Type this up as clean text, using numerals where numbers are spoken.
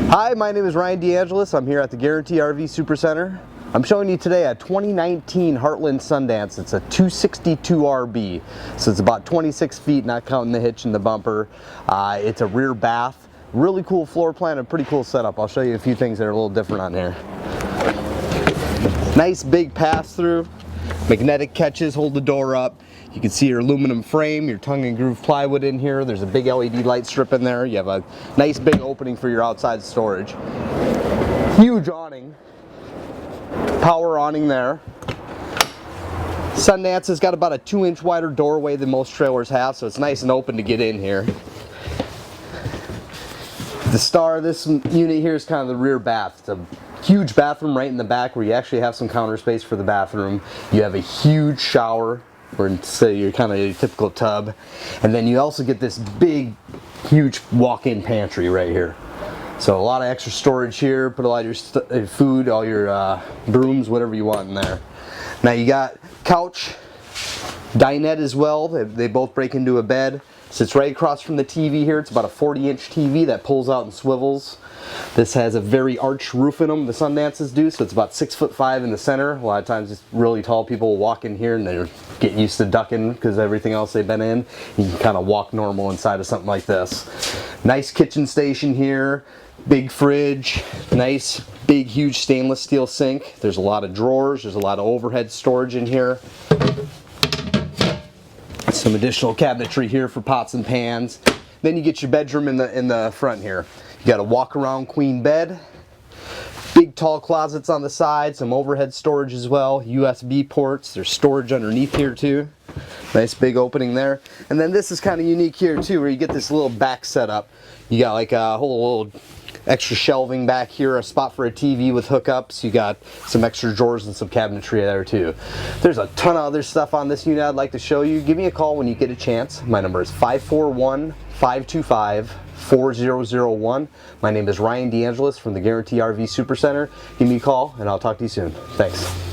Hi, my name is Ryan.DeAngelis. I'm here at the Guaranty RV Supercenter. I'm showing you today a 2019 Heartland Sundance. It's a 262RB, so it's about 26 feet, not counting the hitch and the bumper. It's a rear bath. Really cool floor plan and pretty cool setup. I'll show you a few things that are a little different on here. Nice big pass-through. Magnetic catches hold the door up. You can see your aluminum frame, your tongue and groove plywood in here. There's a big LED light strip in there. You have a nice big opening for your outside storage. Huge awning. Power awning there. Sundance has got about a 2-inch wider doorway than most trailers have, so it's nice and open to get in here. The star of this unit here is kind of the rear bath. It's a huge bathroom right in the back where you actually have some counter space for the bathroom. You have a huge shower, or say you're kind of a typical tub, and then you also get this big, huge walk-in pantry right here. So a lot of extra storage here. Put a lot of your food, all your brooms, whatever you want in there. Now you got couch, dinette as well. They both break into a bed. Sits right across from the TV here. It's about a 40-inch TV that pulls out and swivels. This has a very arched roof in them, the Sundances do, so it's about 6'5" in the center. A lot of times it's really tall people will walk in here and they're getting used to ducking because everything else they've been in. You can kind of walk normal inside of something like this. Nice kitchen station here, big fridge, nice big huge stainless steel sink. There's a lot of drawers, there's a lot of overhead storage in here. Some additional cabinetry here for pots and pans. Then you get your bedroom in the front here. You got a walk-around queen bed, big tall closets on the side, some overhead storage as well, USB ports. There's storage underneath here too. Nice big opening there. And then this is kind of unique here too, where you get this little back setup. You got like a whole little extra shelving back here, a spot for a TV with hookups. You got some extra drawers and some cabinetry there too. There's a ton of other stuff on this unit I'd like to show you. Give me a call when you get a chance. My number is 541-525-4001. My name is Ryan.DeAngelis from the Guaranty RV Supercenter. Give me a call and I'll talk to you soon. Thanks.